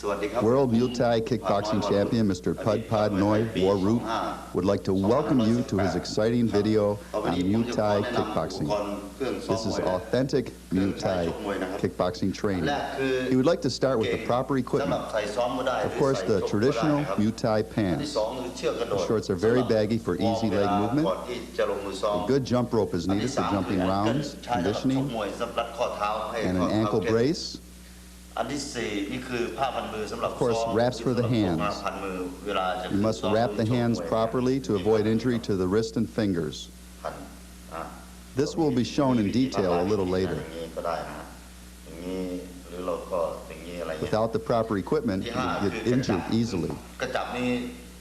World Muay Thai Kickboxing Champion Mr. Pad Noi Warup would like to welcome you to his exciting video on Muay Thai kickboxing. This is authentic Muay Thai kickboxing training. He would like to start with the proper equipment. Of course, the traditional Muay Thai pants. The shorts are very baggy for easy leg movement. A good jump rope is needed for jumping rounds, conditioning, and an ankle brace. Of course, wraps for the hands. You must wrap the hands properly to avoid injury to the wrist and fingers. This will be shown in detail a little later. Without the proper equiment, you get injured easily.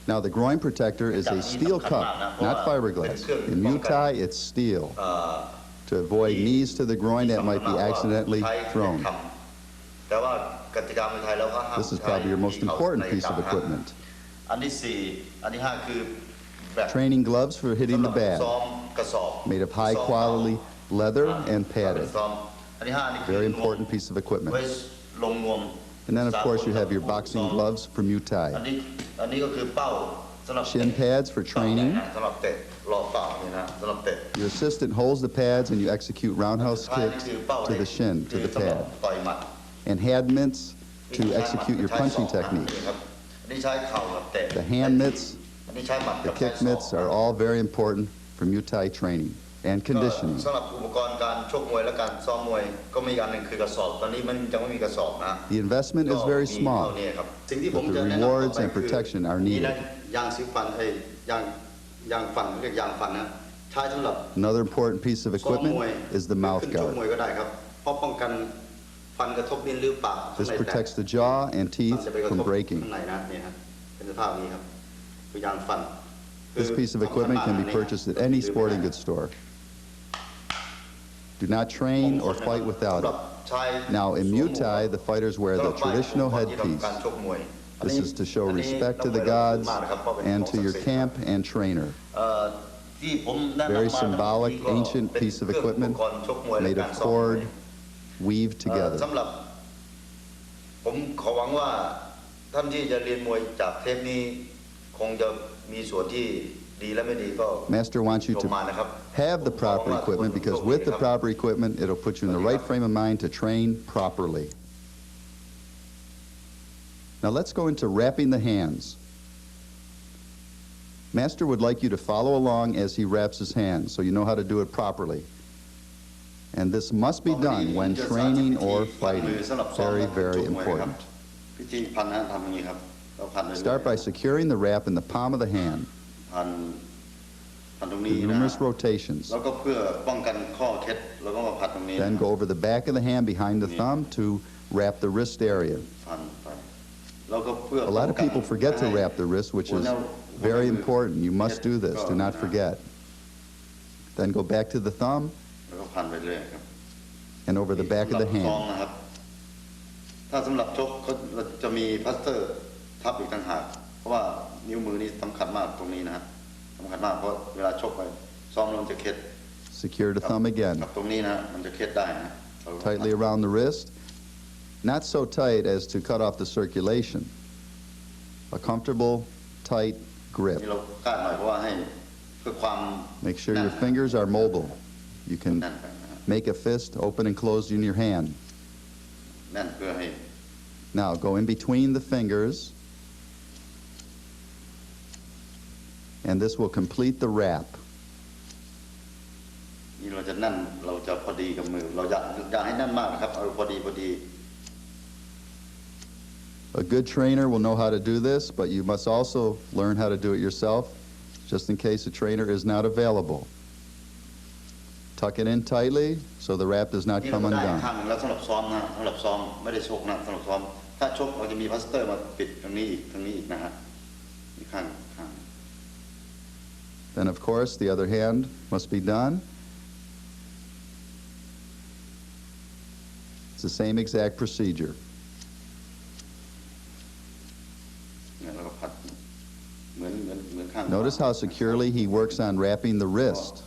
Now, the groin protector is a steel cup, not fiberglass. In Muay Thai, it's steel, to avoid knees to the groin that might be accidentally thrown. This is probably your most important piece of equipment. Training gloves for hitting the bag, made of high-quality leather and padded. Very important piece of equipment. And then, of course, you have your boxing gloves for Muay Thai. Shin pads for training. Your assistant holds the pads and you execute roundhouse kicks to the shin, to the pad. And hand mitts to execute your punching technique. The hand mitts, the kick mitts are all very important for Muay Thai training and conditioning. The investment is very small, but the rewards and protection are needed. Another important piece of equipment is the mouth guard. This protects the jaw and teeth from breaking. This piece of equipment can be purchased at any sporting goods store. Do not train or fight without it. Now, in Muay Thai, the fighters wear the traditional headpiece. This is to show respect to the gods and to your camp and trainer. Very symbolic, ancient piece of equipment made of cord, weaved together. Master wants you to have the proper equipment because with the proper equipment, it'll put you in the right frame of mind to train properly. Now let's go into wrapping the hands. Master would like you to follow along as he wraps his hands so you know how to do it properly. And this must be done when training or fighting. Very, very important. Start by securing the wrap in the palm of the hand. Do numerous rotations. Then go over the back of the hand behind the thumb to wrap the wrist area. A lot of people forget to wrap the wrist, which is very important. You must do this. Do not forget. Then go back to the thumb and over the back of the hand. Secure the thumb again. Tightly around the wrist. Not so tight as to cut off the circulation. A comfortable, tight grip. Make sure your fingers are mobile. You can make a fist open and close in your hand. Now go in between the fingers, and this will complete the wrap. A good trainer will know how to do this, but you must also learn how to do it yourself, just in case a trainer is not available. Tuck it in tightly so the wrap does not come undone. Then, of course, the other hand must be done. It's the same exact procedure. Notice how securely he works on wrapping the wrist.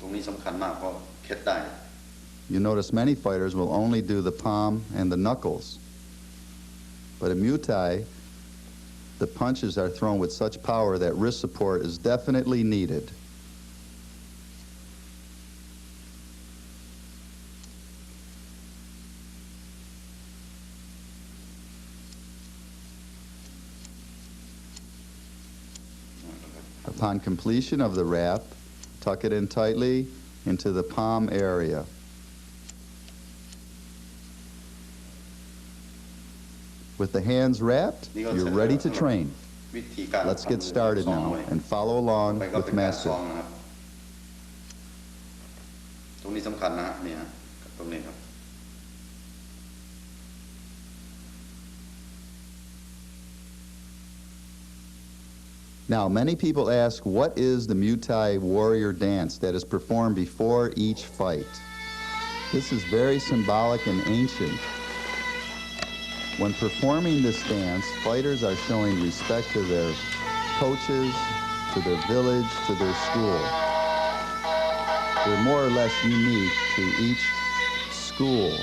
You notice many fighters will only do the palm and the knuckles. But in Muay Thai, The punches are thrown with such power that wrist support is definitely needed. Upon completion of the wrap, tuck it in tightly into the palm area. With the hands wrapped, you're ready to train. Let's get started now and follow along with Master. Now, many people ask, what is the Muay Thai warrior dance that is performed before each fight? This is very symbolic and ancient. When performing this dance, fighters are showing respect to their coaches, to their village, to their school. They're more or less unique to each school.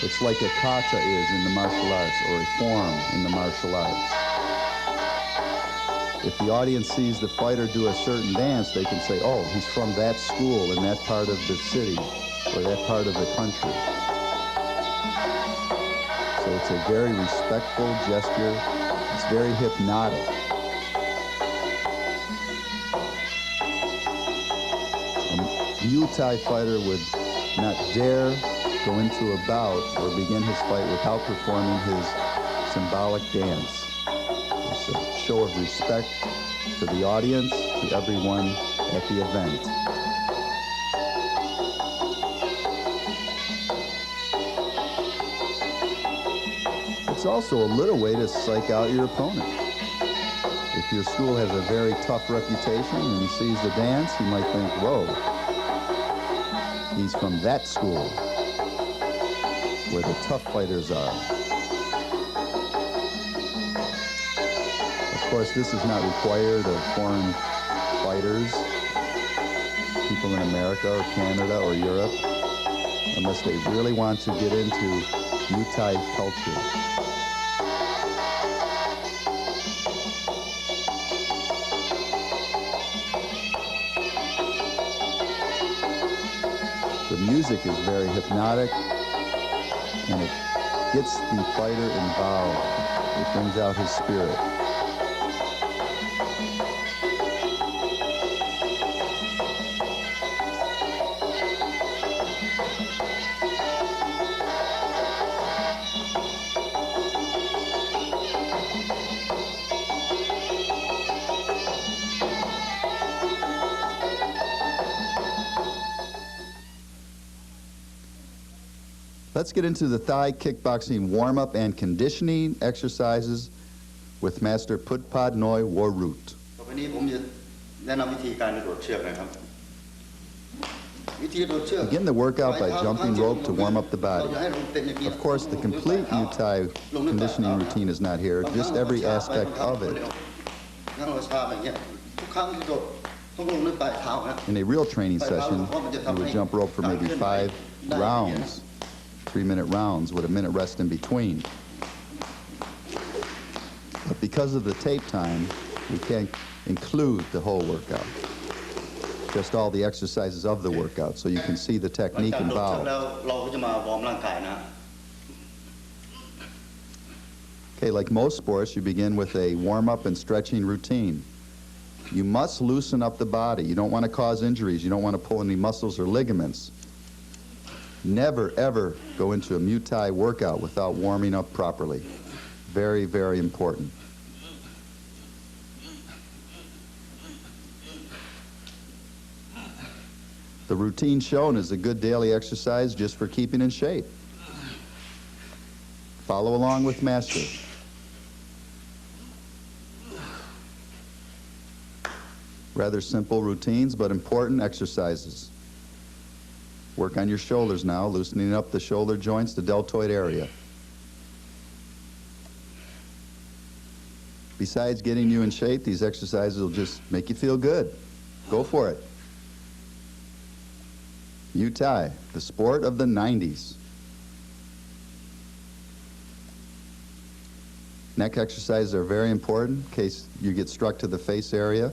It's like a kata is in the martial arts, or a form in the martial arts. If the audience sees the fighter do a certain dance, they can say, oh, he's from that school in that part of the city, or that part of the country. So it's a very respectful gesture. It's very hypnotic. A Muay Thai fighter would not dare go into a bout or begin his fight without performing his symbolic dance. It's a show of respect to the audience, to everyone at the event. It's also a little way to psych out your opponent. If your school has a very tough reputation and he sees the dance, he might think, whoa, he's from that school where the tough fighters are. Of course, this is not required of foreign fighters, people in America or Canada or Europe, unless they really want to get into Muay Thai culture. The music is very hypnotic, and it gets the fighter involved. It brings out his spirit. Let's get into the Thai kickboxing warm-up and conditioning exercises with Master Putpad Noi Warut. Begin the workout by jumping rope to warm up the body. Of course, the complete Muay Thai conditioning routine is not here, just every aspect of it. In a real training session, you would jump rope for maybe 5 rounds. 3-minute rounds with a minute rest in between. But because of the tape time, we can't include the whole workout. Just all the exercises of the workout, so you can see the technique involved. Okay, like most sports, you begin with a warm-up and stretching routine. You must loosen up the body. You don't want to cause injuries. You don't want to pull any muscles or ligaments. Never, ever go into a Muay Thai workout without warming up properly. Very, very important. The routine shown is a good daily exercise just for keeping in shape. Follow along with Master. Rather simple routines, but important exercises. Work on your shoulders now, loosening up the shoulder joints, the deltoid area. Besides getting you in shape, these exercises will just make you feel good. Go for it. Muay Thai, the sport of the 90s. Neck exercises are very important in case you get struck to the face area.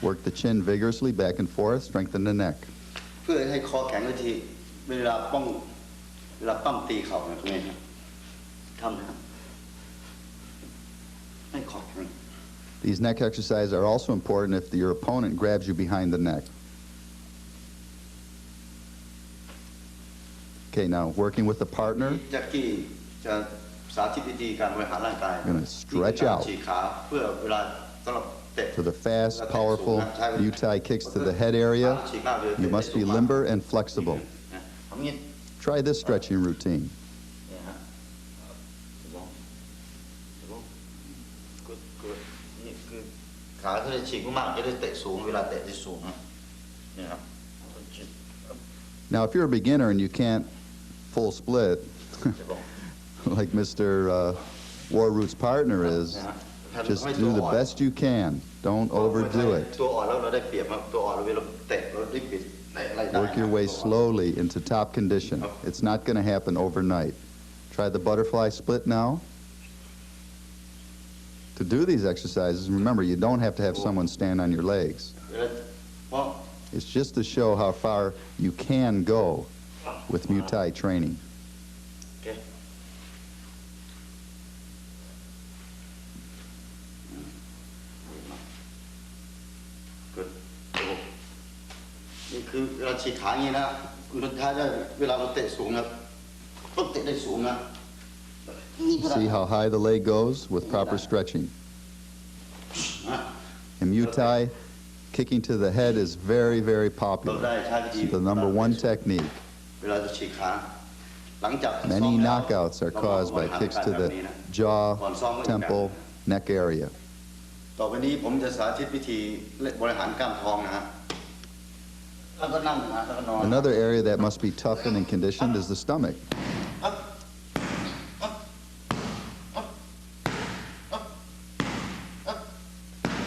Work the chin vigorously back and forth, strengthen the neck. เพื่อให้คอแข็งทันทีเวลาปั้มตีเข่าเนี่ยตรงนี้ทำนะครับให้คอแข็ง These neck exercises are also important if your opponent grabs you behind the neck. Okay, now working with a partner. จากกี้จะสาธิตวิธีการบริหารร่างกาย You're going to stretch out ฉีกขาเพื่อเวลาสำหรับเตะ for the fast, powerful Muay Thai kicks to the head area. You must be limber and flexible. Try this stretching routine. ขาเขาจะฉีกมากจะได้เตะสูงเวลาเตะที่สูงนี่ครับ Now, if you're a beginner and you can't full split, like Mr. Warroot's partner is, just do the best you can. Don't overdo it. ตัวอ่อนแล้วเราได้เปรียบครับตัวอ่อนเราเวลาเตะเราได้บิดเตะอะไรได้ Work your way slowly into top condition. It's not going to happen overnight. Try the butterfly split now. To do these exercises, remember, you don't have to have someone stand on your legs. It's just to show how far you can go with Muay Thai training. Okay. นี่คือเราฉีกขาอย่างนี้นะคุณท้ายได้เวลาเราเตะสูงนะต้องเตะได้สูงนะ See how high the leg goes with proper stretching. In Muay Thai, kicking to the head is very, very popular. It's the number one technique. เวลาจะฉีกขาหลังจาก Many knockouts are caused by kicks to the jaw, temple, neck area. ต่อไปนี้ผมจะสาธิตวิธีบริหารกล้ามท้องนะฮะแล้วก็นั่งนะแล้วก็นอน Another area that must be toughened and conditioned is the stomach.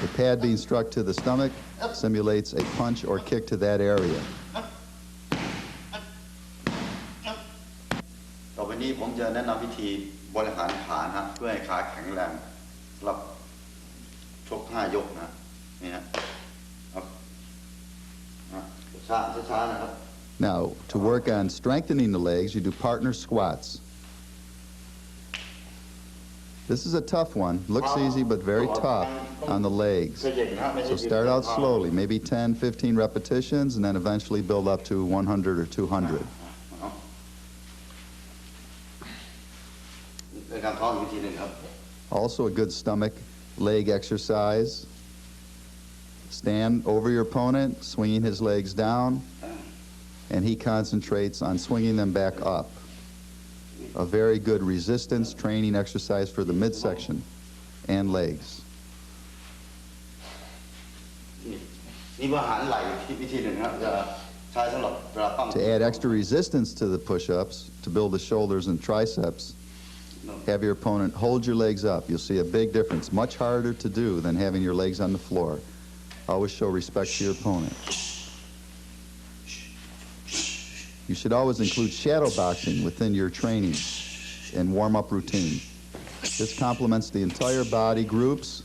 The pad being struck to the stomach simulates a punch or kick to that area. ต่อไปนี้ผมจะแนะนำวิธีบริหารขานะเพื่อให้ขาแข็งแรงสำหรับชก5 ยกนะนี่ฮะช้าๆนะครับ Now, to work on strengthening the legs, you do partner squats. This is a tough one. Looks easy, but very tough on the legs. So start out slowly, maybe 10, 15 repetitions, and then eventually build up to 100 or 200. Also a good stomach leg exercise. Stand over your opponent, swinging his legs down, and he concentrates on swinging them back up. A very good resistance training exercise for the midsection and legs. To add extra resistance to the push-ups, to build the shoulders and triceps, have your opponent hold your legs up. You'll see a big difference. Much harder to do than having your legs on the floor. Always show respect to your opponent. You should always include shadow boxing within your training and warm-up routine. This complements the entire body groups,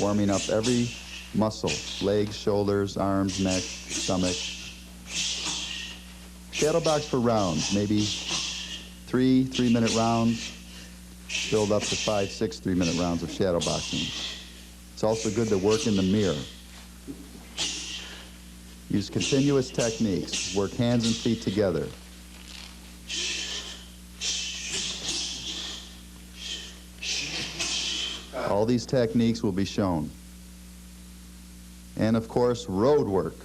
warming up every muscle, legs, shoulders, arms, neck, stomach. Shadow box for rounds, maybe 3 3-minute rounds, build up to 5, 6 3-minute rounds of shadow boxing. It's also good to work in the mirror. Use continuous techniques. Work hands and feet together. All these techniques will be shown. And of course, road work.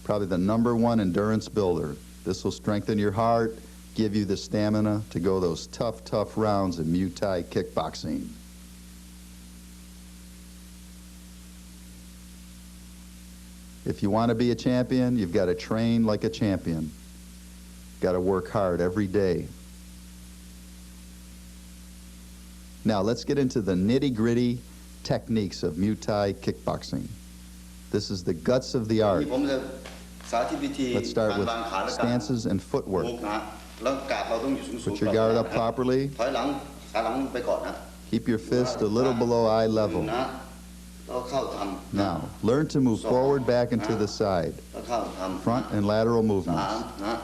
Probably the #1 endurance builder. This will strengthen your heart, give you the stamina to go those tough rounds in Muay Thai kickboxing. If you want to be a champion, you've got to train like a champion. Got to work hard every day. Now let's get into the nitty-gritty techniques of Muay Thai kickboxing. This is the guts of the art. Let's start with stances and footwork. แล้วการเราต้องอยู่สูง Put your guard up properly. ถอยหลังขาหลังไปก่อนนะ Keep your fist a little below eye level. นะแล้วเข้าทำ Now, learn to move forward, back, and to the side. แล้วเข้าทำ Front and lateral สาม movements. นะ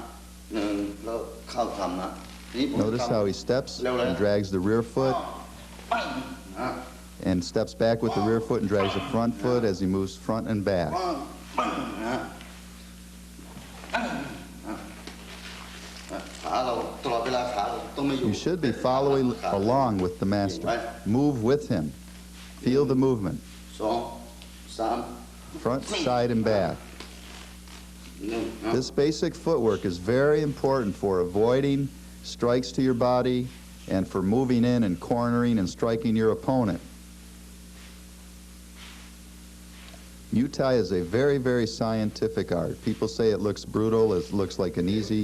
หนึ่งแล้วเข้าทำนะนี่ผม Notice ทำ how he steps เร็วเลย and drags the rear foot นะ and steps back with the rear foot and drags the front foot as he moves front and back. นะขาเราตลอดเวลาขาเราต้องไม่อยู่ You should be following along with the master. Move with him. Feel the movement. สองสาม Front, side, and back. หนึ่งนะ This basic footwork is very important for avoiding strikes to your body and for moving in and cornering and striking your opponent. Muay Thai is a very, very scientific art. People say it looks brutal, it looks like an easy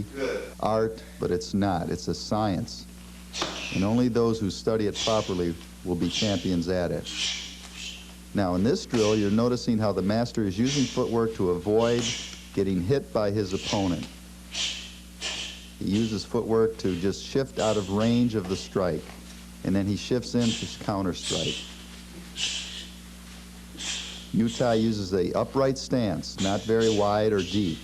art, but it's not. It's a science. And only those who study it properly will be champions at it. Now, in this drill, you're noticing how the master is using footwork to avoid getting hit by his opponent. He uses footwork to just shift out of range of the strike, and then he shifts in to counter strike. Muay Thai uses a upright stance, not very wide or deep.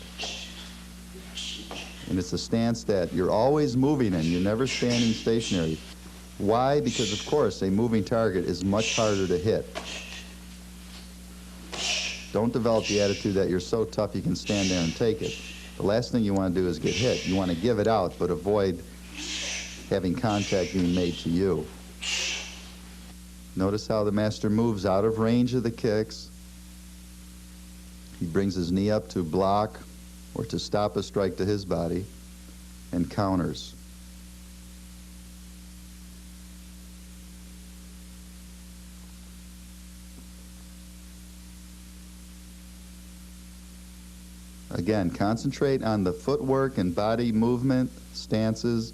And it's a stance that you're always moving in. You're never standing stationary. Why? Because, of course, a moving target is much harder to hit. Don't develop the attitude that you're so tough you can stand there and take it. The last thing you want to do is get hit. You want to give it out, but avoid having contact being made to you. Notice how the master moves out of range of the kicks. He brings his knee up to block or to stop a strike to his body and counters. Again, concentrate on the footwork and body movement, stances,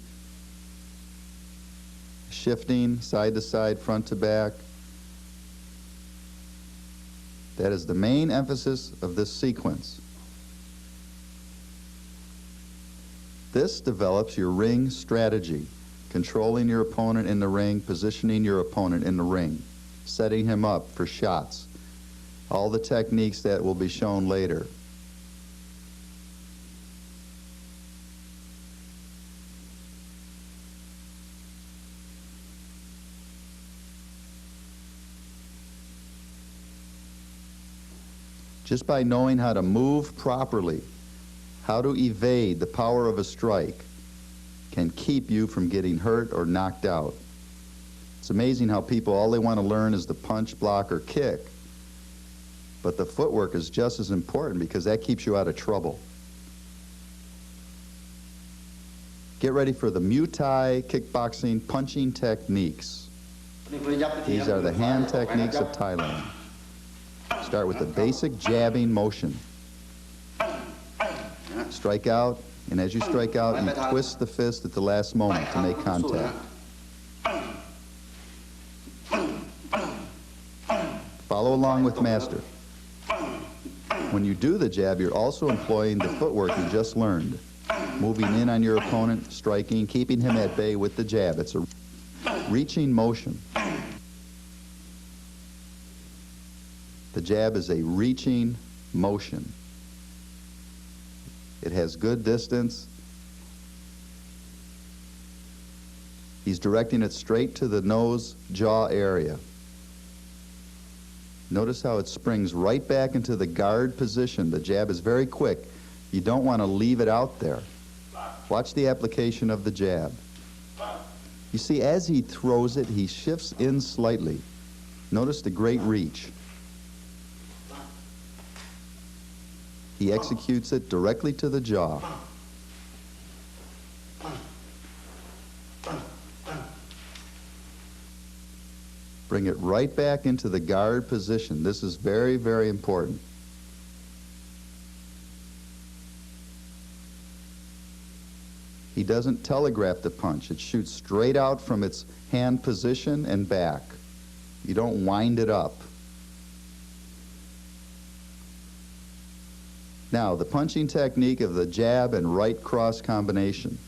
shifting side to side, front to back. That is the main emphasis of this sequence. This develops your ring strategy, controlling your opponent in the ring, positioning your opponent in the ring, setting him up for shots, all the techniques that will be shown later. Just by knowing how to move properly, how to evade the power of a strike, can keep you from getting hurt or knocked out. It's amazing how people, all they want to learn is the punch, block, or kick. But the footwork is just as important because that keeps you out of trouble. Get ready for the Muay Thai kickboxing punching techniques. These are the hand techniques of Thailand. Start with the basic jabbing motion. Strike out, and as you strike out, you twist the fist at the last moment to make contact. Follow along with master. When you do the jab, you're also employing the footwork you just learned. Moving in on your opponent, striking, keeping him at bay with the jab. It's a reaching motion. The jab is a reaching motion. It has good distance. He's directing it straight to the nose, jaw area. Notice how it springs right back into the guard position. The jab is very quick. You don't want to leave it out there. Watch the application of the jab. You see, as he throws it, he shifts in slightly. Notice the great reach. He executes it directly to the jaw. Bring it right back into the guard position. This is very, very important. He doesn't telegraph the punch. It shoots straight out from its hand position and back. You don't wind it up. Now, the punching technique of the jab and right cross combination.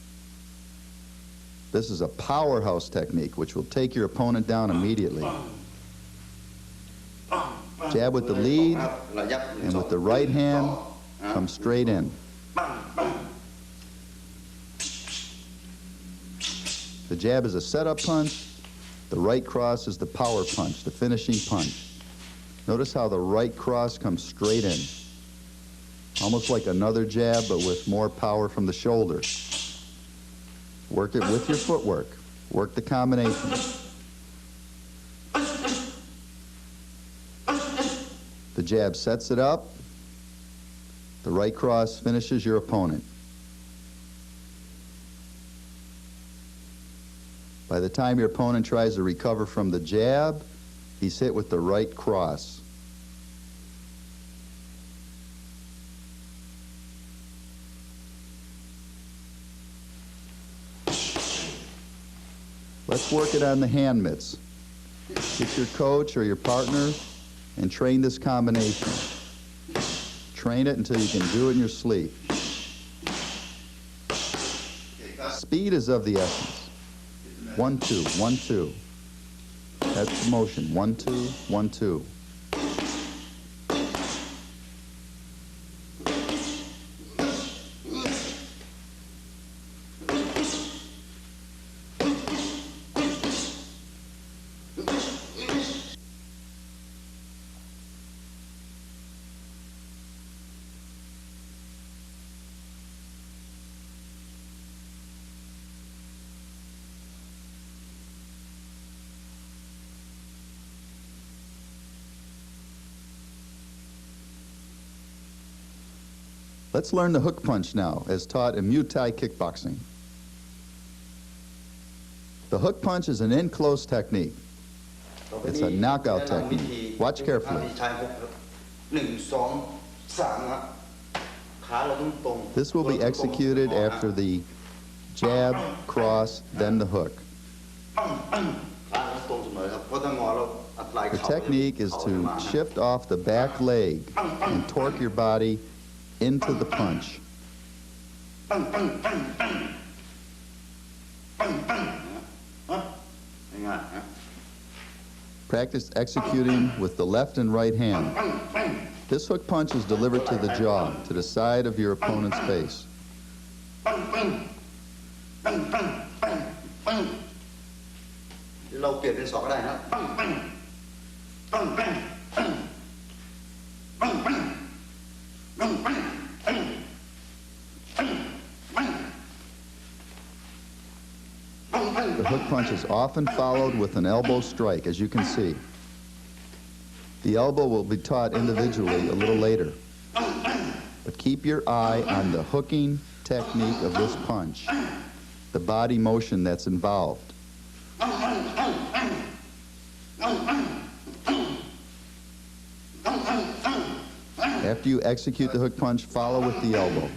This is a powerhouse technique which will take your opponent down immediately. Jab with the lead, and with the right hand, come straight in. The jab is a setup punch. The right cross is the power punch, the finishing punch. Notice how the right cross comes straight in. Almost like another jab, but with more power from the shoulder. Work it with your footwork. Work the combination. The jab sets it up. The right cross finishes your opponent. By the time your opponent tries to recover from the jab, he's hit with the right cross. Let's work it on the hand mitts. Get your coach or your partner and train this combination. Train it until you can do it in your sleep. Speed is of the essence. 1, 2, 1, 2. That's the motion. 1, 2, 1, 2. Let's learn the hook punch now, as taught in Muay Thai kickboxing. The hook punch is an in-close technique. It's a knockout technique. Watch carefully. This will be executed after the jab, cross, then the hook. The technique is to shift off the back leg and torque your body into the punch. Practice executing with the left and right hand. This hook punch is delivered to the jaw, to the side of your opponent's face. The hook punch is often followed with an elbow strike, as you can see. The elbow will be taught individually a little later. But keep your eye on the hooking technique of this punch, the body motion that's involved. After you execute the hook punch, follow with the elbow.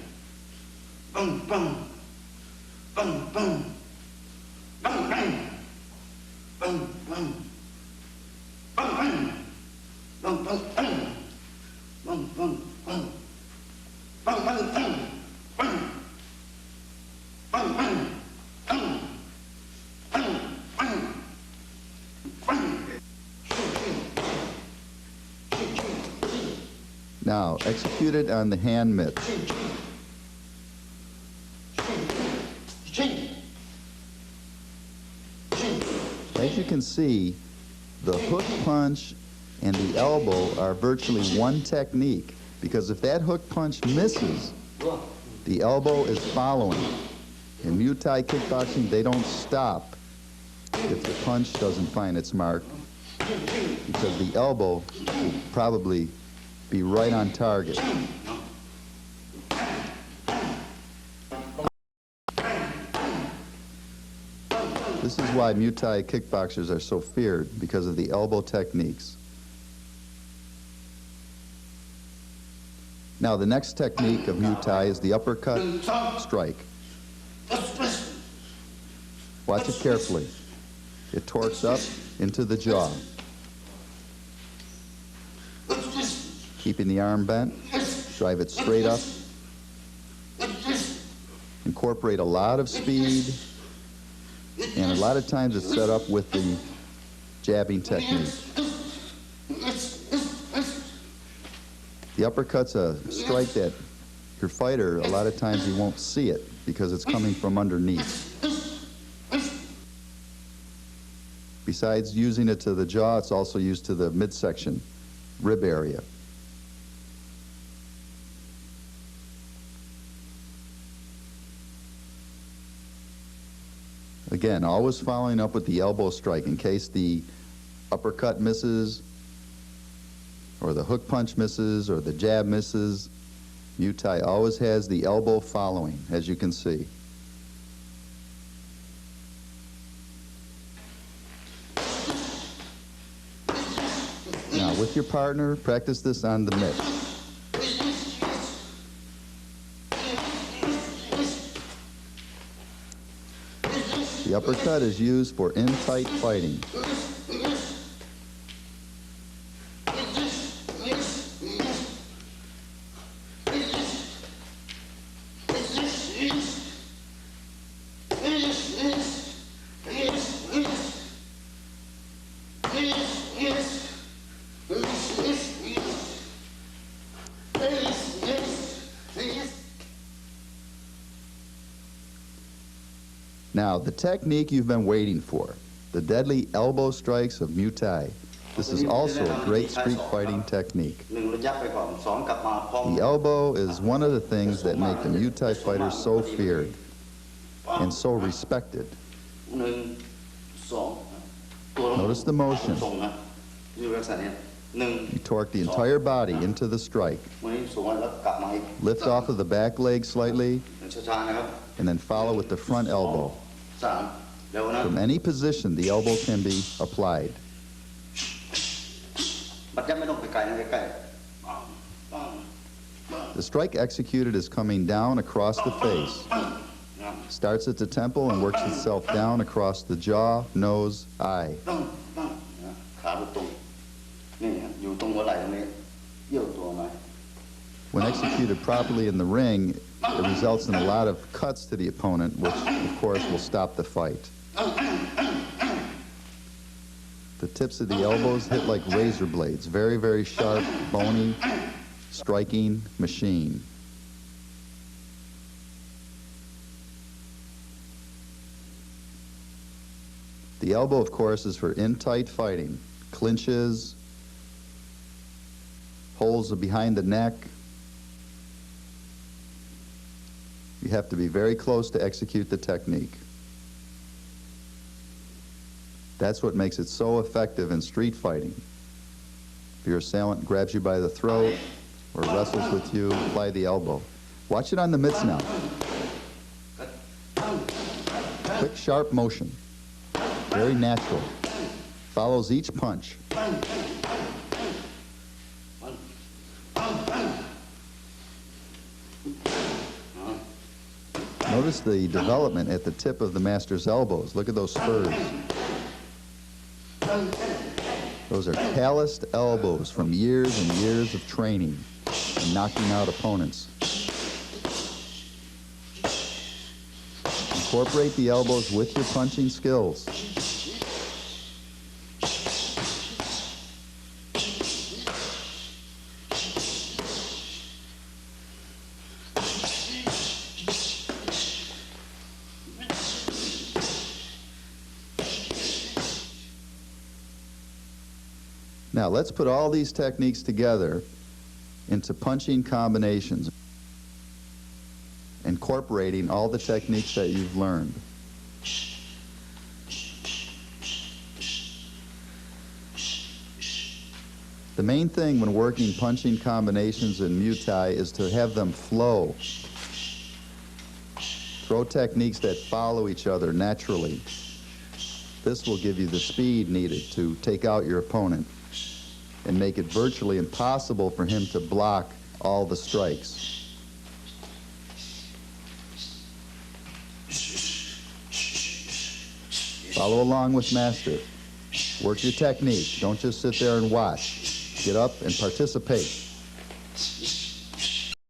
Now, execute it on the hand mitts. As you can see, the hook punch and the elbow are virtually one technique, because if that hook punch misses, the elbow is following. In Muay Thai kickboxing, they don't stop if the punch doesn't find its mark, because the elbow will probably be right on target. This is why Muay Thai kickboxers are so feared, because of the elbow techniques. Now, the next technique of Muay Thai is the uppercut strike. Watch it carefully. It torques up into the jaw. Keeping the arm bent, drive it straight up. Incorporate a lot of speed And a lot of times it's set up with the jabbing technique. The uppercut's a strike that your fighter, a lot of times he won't see it because it's coming from underneath. Besides using it to the jaw, it's also used to the midsection, rib area. Again, always following up with the elbow strike in case the uppercut misses, or the hook punch misses, or the jab misses. Muay Thai always has the elbow following, as you can see. Now, with your partner, practice this on the mitt. The uppercut is used for in-tight fighting. Now, the technique you've been waiting for, the deadly elbow strikes of Muay Thai. This is also a great street fighting technique. The elbow is one of the things that make the Muay Thai fighters so feared and so respected. Notice the motion. You torque the entire body into the strike. Lift off of the back leg slightly, and then follow with the front elbow. From any position, the elbow can be applied. The strike executed is coming down across the face. Starts at the temple and works itself down across the jaw, nose, eye. When executed properly in the ring, it results in a lot of cuts to the opponent, which, of course, will stop the fight. The tips of the elbows hit like razor blades, very, very sharp, bony, striking machine. The elbow, of course, is for in-tight fighting. Clinches, holes behind the neck. You have to be very close to execute the technique. That's what makes it so effective in street fighting. If your assailant grabs you by the throat or wrestles with you, apply the elbow. Watch it on the mitts now. Quick, sharp motion. Very natural. Follows each punch. Notice the development at the tip of the master's elbows. Look at those spurs. Those are calloused elbows from years and years of training and knocking out opponents. Incorporate the elbows with your punching skills. Now, let's put all these techniques together into punching combinations, incorporating all the techniques that you've learned. The main thing when working punching combinations in Muay Thai is to have them flow. Throw techniques that follow each other naturally. This will give you the speed needed to take out your opponent and make it virtually impossible for him to block all the strikes. Follow along with Master. Work your technique. Don't just sit there and watch. Get up and participate.